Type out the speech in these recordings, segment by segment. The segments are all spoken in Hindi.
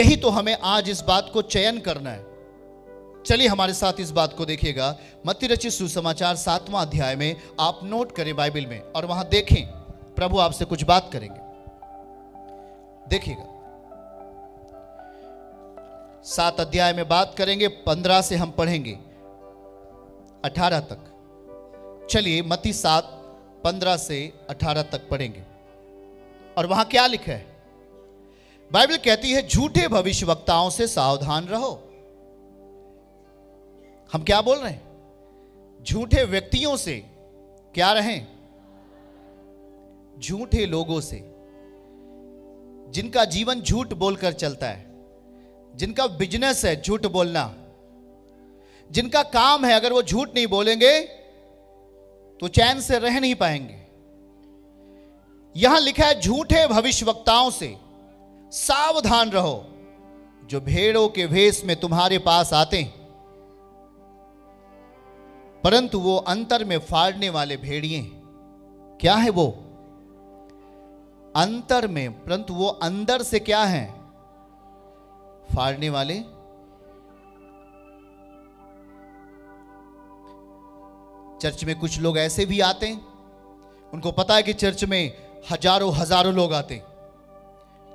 यही तो हमें आज इस बात को चयन करना है। चलिए हमारे साथ इस बात को देखिएगा। मत्ती रचित सुसमाचार 7वां अध्याय में आप नोट करें बाइबल में और वहां देखें, प्रभु आपसे कुछ बात करेंगे। देखिएगा 7 अध्याय में बात करेंगे, 15 से हम पढ़ेंगे 18 तक। चलिए मत्ती 7 15 से 18 तक पढ़ेंगे और वहां क्या लिखा है। बाइबल कहती है, झूठे भविष्यवक्ताओं से सावधान रहो। हम क्या बोल रहे हैं? झूठे व्यक्तियों से क्या रहें? झूठे लोगों से, जिनका जीवन झूठ बोलकर चलता है, जिनका बिजनेस है झूठ बोलना, जिनका काम है अगर वो झूठ नहीं बोलेंगे तो चैन से रह नहीं पाएंगे। यहां लिखा है, झूठे भविष्यवक्ताओं से सावधान रहो, जो भेड़ों के भेष में तुम्हारे पास आते हैं, परंतु वो अंतर में फाड़ने वाले भेड़िए। क्या है वो? अंतर में, परंतु वो अंदर से क्या है? फाड़ने वाले। चर्च में कुछ लोग ऐसे भी आते हैं, उनको पता है कि चर्च में हजारों हजारों लोग आते हैं,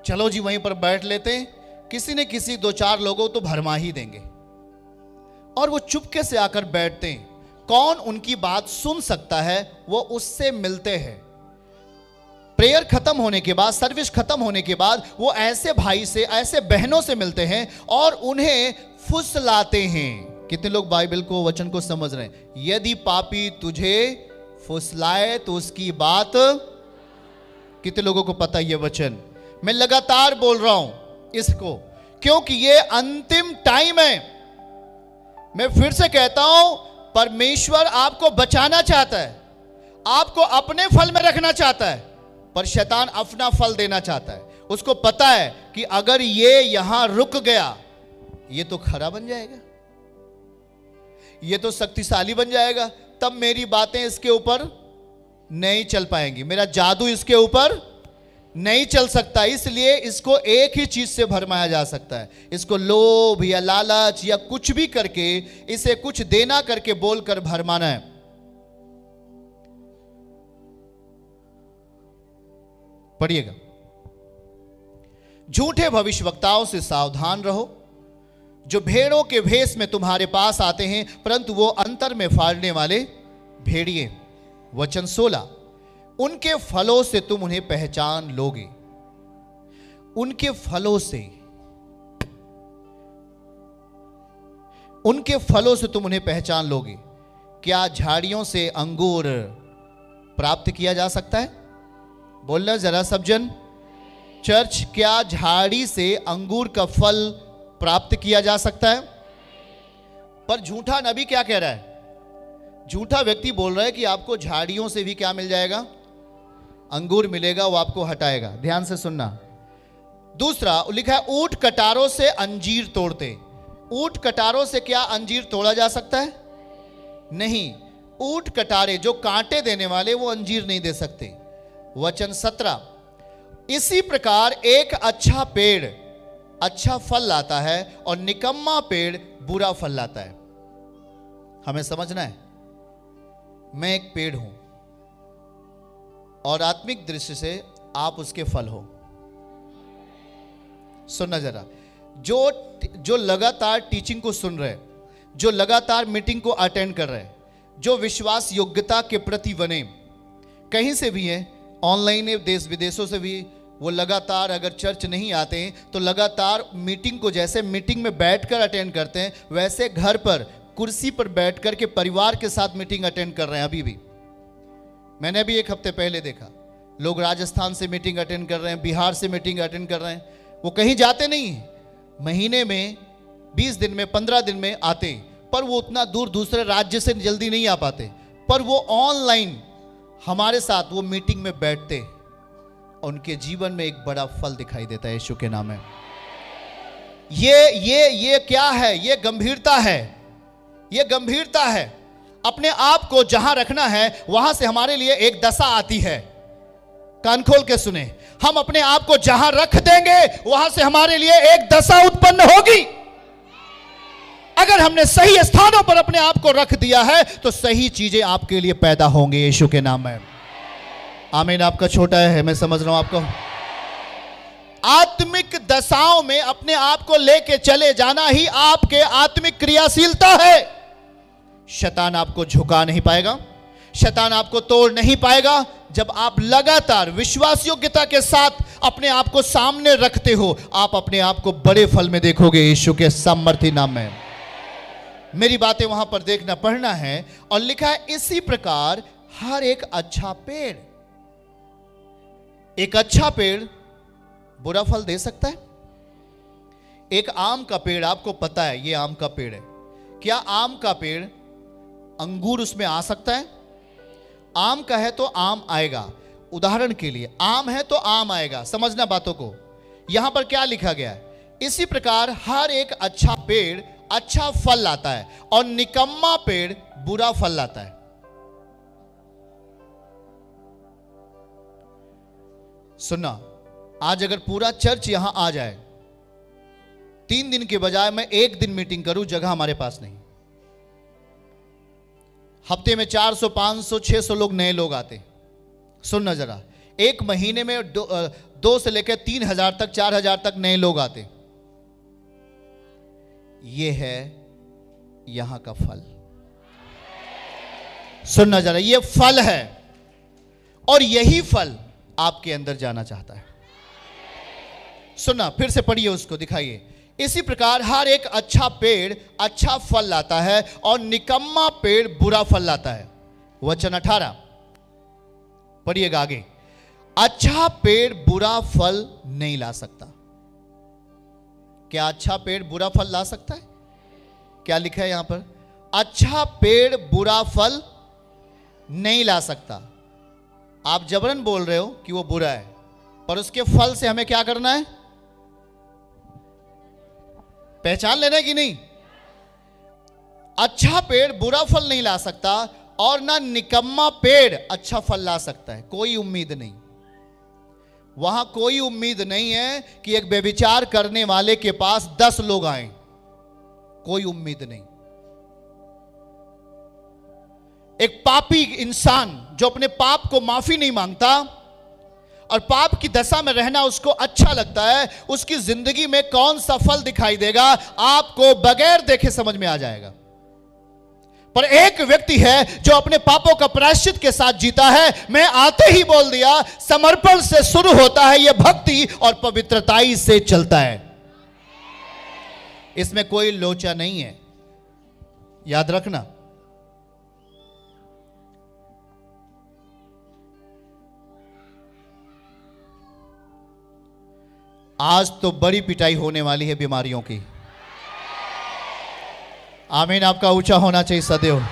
चलो जी वहीं पर बैठ लेते हैं, किसी ने किसी 2-4 लोगों तो भरमा ही देंगे, और वो चुपके से आकर बैठते हैं। कौन उनकी बात सुन सकता है? वो उससे मिलते हैं। प्रेयर खत्म होने के बाद, सर्विस खत्म होने के बाद वो ऐसे भाई से, ऐसे बहनों से मिलते हैं और उन्हें फुसलाते हैं। कितने लोग बाइबल को, वचन को समझ रहे हैं? यदि पापी तुझे फुसलाए तो उसकी बात, कितने लोगों को पता है ये वचन? मैं लगातार बोल रहा हूं इसको क्योंकि ये अंतिम टाइम है। मैं फिर से कहता हूं, परमेश्वर आपको बचाना चाहता है, आपको अपने फल में रखना चाहता है, पर शैतान अपना फल देना चाहता है। उसको पता है कि अगर ये यहां रुक गया, ये तो खरा बन जाएगा, ये तो शक्तिशाली बन जाएगा, तब मेरी बातें इसके ऊपर नहीं चल पाएंगी, मेरा जादू इसके ऊपर नहीं चल सकता। इसलिए इसको एक ही चीज से भरमाया जा सकता है, इसको लोभ या लालच या कुछ भी करके, इसे कुछ देना करके बोलकर भरमाना है। पढ़िएगा, झूठे भविष्यवक्ताओं से सावधान रहो, जो भेड़ों के भेष में तुम्हारे पास आते हैं, परंतु वो अंतर में फाड़ने वाले भेड़िए। वचन 16, उनके फलों से तुम उन्हें पहचान लोगे। उनके फलों से, उनके फलों से तुम उन्हें पहचान लोगे। क्या झाड़ियों से अंगूर प्राप्त किया जा सकता है? बोलना जरा सब जन। चर्च, क्या झाड़ी से अंगूर का फल प्राप्त किया जा सकता है? पर झूठा नबी क्या कह रहा है? झूठा व्यक्ति बोल रहा है कि आपको झाड़ियों से भी क्या मिल जाएगा? अंगूर मिलेगा, वो आपको हटाएगा। ध्यान से सुनना। दूसरा लिखा है, ऊंट कटारों से अंजीर तोड़ते। ऊंट कटारों से क्या अंजीर तोड़ा जा सकता है? नहीं। ऊंट कटारे जो कांटे देने वाले, वो अंजीर नहीं दे सकते। वचन 17, इसी प्रकार एक अच्छा पेड़ अच्छा फल लाता है और निकम्मा पेड़ बुरा फल लाता है। हमें समझना है, मैं एक पेड़ हूं और आत्मिक दृष्टि से आप उसके फल हो। सुनना जरा, जो लगातार टीचिंग को सुन रहे, जो लगातार मीटिंग को अटेंड कर रहे, जो विश्वास योग्यता के प्रति बने, कहीं से भी है, ऑनलाइन है, देश विदेशों से भी, वो लगातार अगर चर्च नहीं आते हैं तो लगातार मीटिंग को, जैसे मीटिंग में बैठकर अटेंड करते हैं, वैसे घर पर कुर्सी पर बैठकर के परिवार के साथ मीटिंग अटेंड कर रहे हैं। अभी भी मैंने भी 1 हफ्ते पहले देखा, लोग राजस्थान से मीटिंग अटेंड कर रहे हैं, बिहार से मीटिंग अटेंड कर रहे हैं। वो कहीं जाते नहीं, महीने में 20 दिन में 15 दिन में आते, पर वो उतना दूर दूसरे राज्य से जल्दी नहीं आ पाते, पर वो ऑनलाइन हमारे साथ वो मीटिंग में बैठते, उनके जीवन में एक बड़ा फल दिखाई देता है यीशु के नाम में। ये क्या है? ये गंभीरता है, ये गंभीरता है। अपने आप को जहां रखना है वहां से हमारे लिए एक दशा आती है, कान खोल के सुने, हम अपने आप को जहां रख देंगे वहां से हमारे लिए एक दशा उत्पन्न होगी। अगर हमने सही स्थानों पर अपने आप को रख दिया है तो सही चीजें आपके लिए पैदा होंगी यीशु के नाम में। आमीन। आपका छोटा है, मैं समझ रहा हूं आपको। आत्मिक दशाओं में अपने आप को लेके चले जाना ही आपके आत्मिक क्रियाशीलता है। शैतान आपको झुका नहीं पाएगा, शैतान आपको तोड़ नहीं पाएगा जब आप लगातार विश्वास योग्यता के साथ अपने आप को सामने रखते हो। आप अपने आप को बड़े फल में देखोगे यीशु के सामर्थी नाम में। मेरी बातें वहां पर देखना पढ़ना है, और लिखा है इसी प्रकार हर एक अच्छा पेड़, एक अच्छा पेड़ बुरा फल दे सकता है? एक आम का पेड़, आपको पता है ये आम का पेड़ है, क्या आम का पेड़ अंगूर उसमें आ सकता है? आम का है तो आम आएगा। उदाहरण के लिए आम है तो आम आएगा, समझना बातों को। यहां पर क्या लिखा गया है? इसी प्रकार हर एक अच्छा पेड़ अच्छा फल लाता है और निकम्मा पेड़ बुरा फल लाता है। सुनना, आज अगर पूरा चर्च यहां आ जाए, 3 दिन के बजाय मैं 1 दिन मीटिंग करूं, जगह हमारे पास नहीं। हफ्ते में 400 500 600 लोग नए लोग आते। सुनना जरा, एक महीने में 2 से लेकर 3000 तक 4000 तक नए लोग आते। ये है यहां का फल। सुनना जरा, ये फल है और यही फल आपके अंदर जाना चाहता है। सुनना, फिर से पढ़िए उसको, दिखाइए। इसी प्रकार हर एक अच्छा पेड़ अच्छा फल लाता है और निकम्मा पेड़ बुरा फल लाता है। वचन 18 पढ़िएगा आगे। अच्छा पेड़ बुरा फल नहीं ला सकता। क्या अच्छा पेड़ बुरा फल ला सकता है? क्या लिखा है यहां पर? अच्छा पेड़ बुरा फल नहीं ला सकता। आप जबरन बोल रहे हो कि वो बुरा है, पर उसके फल से हमें क्या करना है? पहचान लेना है कि नहीं? अच्छा पेड़ बुरा फल नहीं ला सकता और ना निकम्मा पेड़ अच्छा फल ला सकता है। कोई उम्मीद नहीं, वहां कोई उम्मीद नहीं है कि एक व्यभिचार करने वाले के पास 10 लोग आए। कोई उम्मीद नहीं। एक पापी इंसान जो अपने पाप को माफी नहीं मांगता और पाप की दशा में रहना उसको अच्छा लगता है, उसकी जिंदगी में कौन सा फल दिखाई देगा आपको बगैर देखे समझ में आ जाएगा। पर एक व्यक्ति है जो अपने पापों का प्रायश्चित के साथ जीता है। मैं आते ही बोल दिया, समर्पण से शुरू होता है यह भक्ति और पवित्रताई से चलता है। इसमें कोई लोचा नहीं है, याद रखना। आज तो बड़ी पिटाई होने वाली है बीमारियों की। आमीन। आपका ऊंचा होना चाहिए सदैव।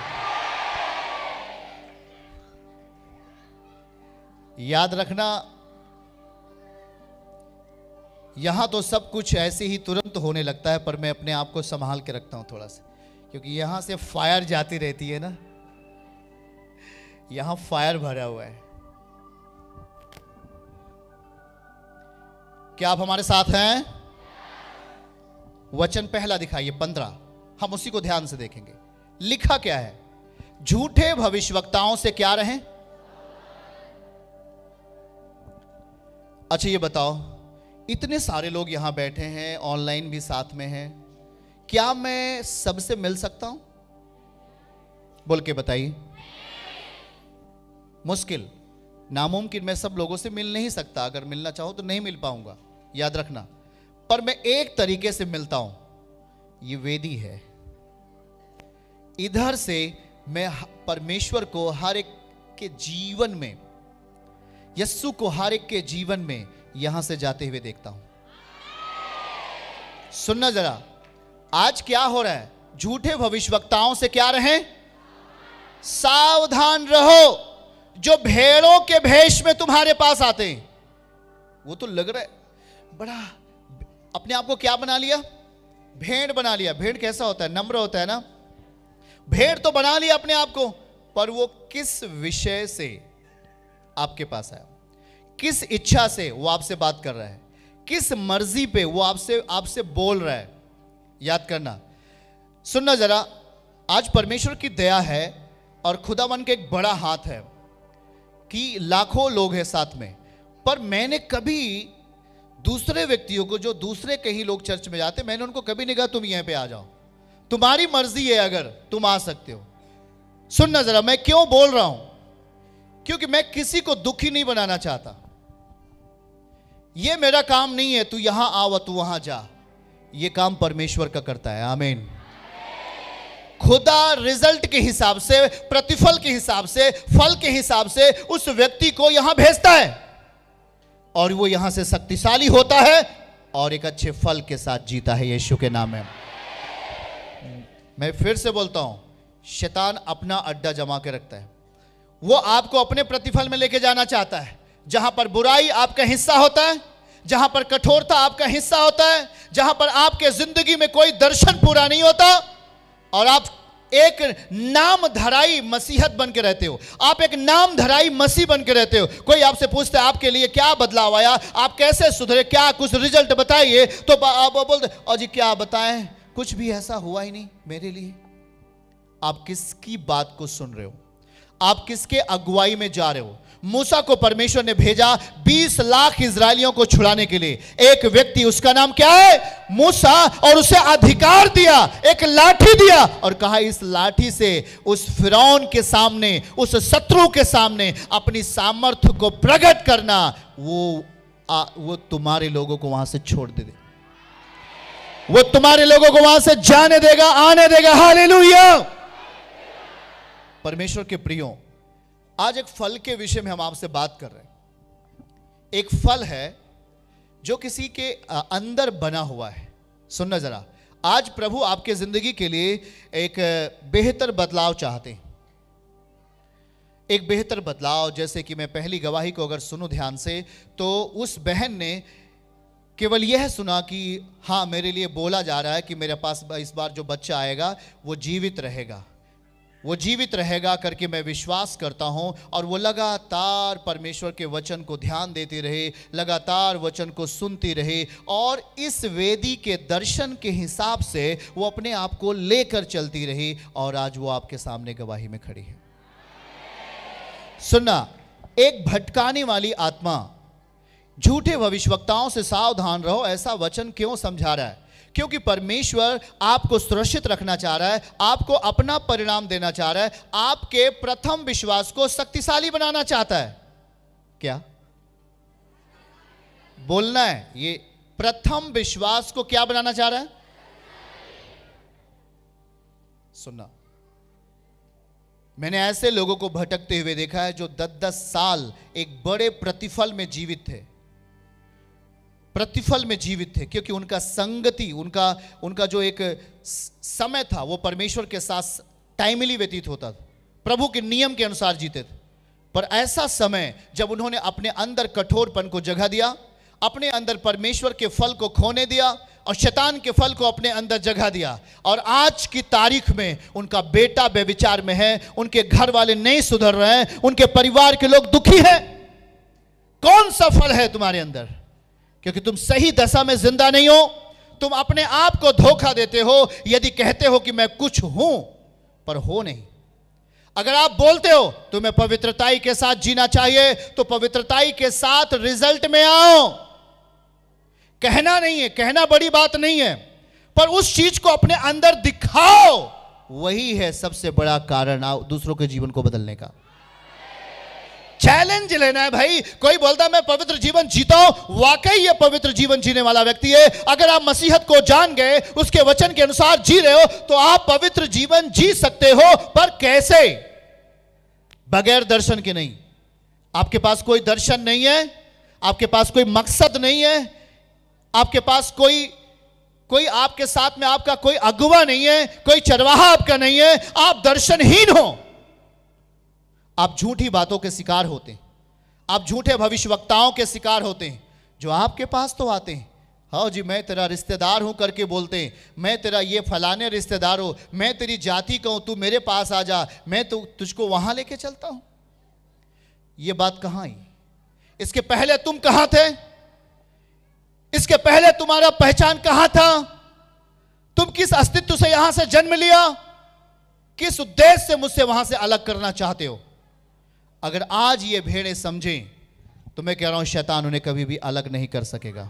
याद रखना, यहां तो सब कुछ ऐसे ही तुरंत होने लगता है, पर मैं अपने आप को संभाल के रखता हूं थोड़ा सा, क्योंकि यहां से फायर जाती रहती है ना, यहां फायर भरा हुआ है। क्या आप हमारे साथ हैं? वचन पहला दिखाइए 15, हम उसी को ध्यान से देखेंगे। लिखा क्या है? झूठे भविष्यवक्ताओं से क्या रहें? अच्छा ये बताओ, इतने सारे लोग यहां बैठे हैं, ऑनलाइन भी साथ में हैं, क्या मैं सबसे मिल सकता हूं? बोल के बताइए। मुश्किल, नामुमकिन। मैं सब लोगों से मिल नहीं सकता, अगर मिलना चाहो तो नहीं मिल पाऊंगा, याद रखना। पर मैं एक तरीके से मिलता हूं, ये वेदी है। इधर से मैं परमेश्वर को हर एक के जीवन में, यस्सु को हर एक के जीवन में यहां से जाते हुए देखता हूं। सुनना जरा, आज क्या हो रहा है? झूठे भविष्यवक्ताओं से क्या रहें? सावधान रहो। जो भेड़ों के भेष में तुम्हारे पास आते हैं, वो तो लग रहा है बड़ा, अपने आप को क्या बना लिया? भेड़ बना लिया। भेड़ कैसा होता है? नम्र होता है ना। भेड़ तो बना लिया अपने आप को, पर वो किस विषय से आपके पास आया? किस इच्छा से वो आपसे बात कर रहा है, किस मर्जी पे वो आपसे बोल रहा है। याद करना, सुनना जरा, आज परमेश्वर की दया है और खुदावन के एक बड़ा हाथ है कि लाखों लोग हैं साथ में, पर मैंने कभी दूसरे व्यक्तियों को, जो दूसरे कहीं लोग चर्च में जाते, मैंने उनको कभी नहीं कहा तुम यहां पे आ जाओ, तुम्हारी मर्जी है, अगर तुम आ सकते हो। सुनना जरा, मैं क्यों बोल रहा हूं, क्योंकि मैं किसी को दुखी नहीं बनाना चाहता। यह मेरा काम नहीं है तू यहां आ व तू वहां जा, यह काम परमेश्वर का करता है। आमीन। खुदा रिजल्ट के हिसाब से, प्रतिफल के हिसाब से, फल के हिसाब से उस व्यक्ति को यहां भेजता है और वो यहां से शक्तिशाली होता है और एक अच्छे फल के साथ जीता है यीशु के नाम में। मैं फिर से बोलता हूं, शैतान अपना अड्डा जमा के रखता है। वो आपको अपने प्रतिफल में लेके जाना चाहता है, जहां पर बुराई आपका हिस्सा होता है, जहां पर कठोरता आपका हिस्सा होता है, जहां पर आपके जिंदगी में कोई दर्शन पूरा नहीं होता और आप एक नाम धराई मसीहत बन के रहते हो, आप एक नाम धराई मसीह बन के रहते हो। कोई आपसे पूछता है आपके लिए क्या बदलाव आया, आप कैसे सुधरे, क्या कुछ रिजल्ट बताइए, तो आप बोलते और जी क्या बताएं, कुछ भी ऐसा हुआ ही नहीं मेरे लिए। आप किसकी बात को सुन रहे हो, आप किसके अगुवाई में जा रहे हो। मूसा को परमेश्वर ने भेजा 20 लाख इजरायलियों को छुड़ाने के लिए। एक व्यक्ति, उसका नाम क्या है, मूसा, और उसे अधिकार दिया, एक लाठी दिया और कहा इस लाठी से उस फिरौन के सामने, उस शत्रु के सामने अपनी सामर्थ्य को प्रकट करना। वो तुम्हारे लोगों को वहां से छोड़ दे, वो तुम्हारे लोगों को वहां से जाने देगा, आने देगा। हालेलुया। परमेश्वर के प्रियो, आज एक फल के विषय में हम आपसे बात कर रहे हैं। एक फल है जो किसी के अंदर बना हुआ है। सुनना जरा, आज प्रभु आपके जिंदगी के लिए एक बेहतर बदलाव चाहते हैं, एक बेहतर बदलाव। जैसे कि मैं पहली गवाही को अगर सुनूं ध्यान से, तो उस बहन ने केवल यह सुना कि हाँ, मेरे लिए बोला जा रहा है कि मेरे पास इस बार जो बच्चा आएगा वो जीवित रहेगा, वो जीवित रहेगा करके मैं विश्वास करता हूं। और वो लगातार परमेश्वर के वचन को ध्यान देती रहे, लगातार वचन को सुनती रहे और इस वेदी के दर्शन के हिसाब से वो अपने आप को लेकर चलती रही और आज वो आपके सामने गवाही में खड़ी है। सुनना, एक भटकाने वाली आत्मा, झूठे भविष्यवक्ताओं से सावधान रहो, ऐसा वचन क्यों समझा रहा है? क्योंकि परमेश्वर आपको सुरक्षित रखना चाह रहा है, आपको अपना परिणाम देना चाह रहा है, आपके प्रथम विश्वास को शक्तिशाली बनाना चाहता है। क्या बोलना है? ये प्रथम विश्वास को क्या बनाना चाह रहा है? सुनना, मैंने ऐसे लोगों को भटकते हुए देखा है जो 10-10 साल एक बड़े प्रतिफल में जीवित थे, प्रतिफल में जीवित थे, क्योंकि उनका संगति, उनका जो एक समय था वो परमेश्वर के साथ टाइमली व्यतीत होता था, प्रभु के नियम के अनुसार जीते थे। पर ऐसा समय जब उन्होंने अपने अंदर कठोरपन को जगह दिया, अपने अंदर परमेश्वर के फल को खोने दिया और शैतान के फल को अपने अंदर जगह दिया, और आज की तारीख में उनका बेटा बेविचार में है, उनके घर वाले नहीं सुधर रहे हैं, उनके परिवार के लोग दुखी हैं। कौन सा फल है तुम्हारे अंदर? क्योंकि तुम सही दशा में जिंदा नहीं हो, तुम अपने आप को धोखा देते हो यदि कहते हो कि मैं कुछ हूं पर हो नहीं। अगर आप बोलते हो तुम्हें पवित्रताई के साथ जीना चाहिए, तो पवित्रताई के साथ रिजल्ट में आओ। कहना नहीं है, कहना बड़ी बात नहीं है, पर उस चीज को अपने अंदर दिखाओ, वही है सबसे बड़ा कारण दूसरों के जीवन को बदलने का। चैलेंज लेना है भाई। कोई बोलता मैं पवित्र जीवन जीता हूं, वाकई ये पवित्र जीवन जीने वाला व्यक्ति है। अगर आप मसीहत को जान गए, उसके वचन के अनुसार जी रहे हो, तो आप पवित्र जीवन जी सकते हो। पर कैसे? बगैर दर्शन के नहीं। आपके पास कोई दर्शन नहीं है, आपके पास कोई मकसद नहीं है, आपके पास कोई आपके साथ में आपका कोई अगुवा नहीं है, कोई चरवाहा आपका नहीं है, आप दर्शनहीन हो। आप झूठी बातों के शिकार होते हैं, आप झूठे भविष्यवक्ताओं के शिकार होते हैं, जो आपके पास तो आते हैं, हाँ जी मैं तेरा रिश्तेदार हूं करके बोलते हैं, मैं तेरा ये फलाने रिश्तेदार हूं, मैं तेरी जाति का हूं, तू मेरे पास आ जा, मैं तुझको वहां लेके चलता हूं। ये बात कहां आई? इसके पहले तुम कहां थे? इसके पहले तुम्हारा पहचान कहां था? तुम किस अस्तित्व से यहां से जन्म लिया? किस उद्देश्य से मुझसे वहां से अलग करना चाहते हो? अगर आज ये भेड़ें समझें तो मैं कह रहा हूं शैतान उन्हें कभी भी अलग नहीं कर सकेगा।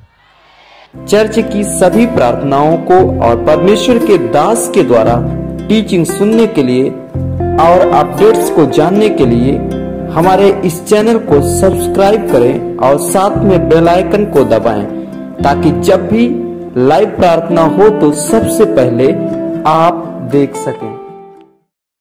चर्च की सभी प्रार्थनाओं को और परमेश्वर के दास के द्वारा टीचिंग सुनने के लिए और अपडेट्स को जानने के लिए हमारे इस चैनल को सब्सक्राइब करें और साथ में बेल आइकन को दबाएं, ताकि जब भी लाइव प्रार्थना हो तो सबसे पहले आप देख सकें।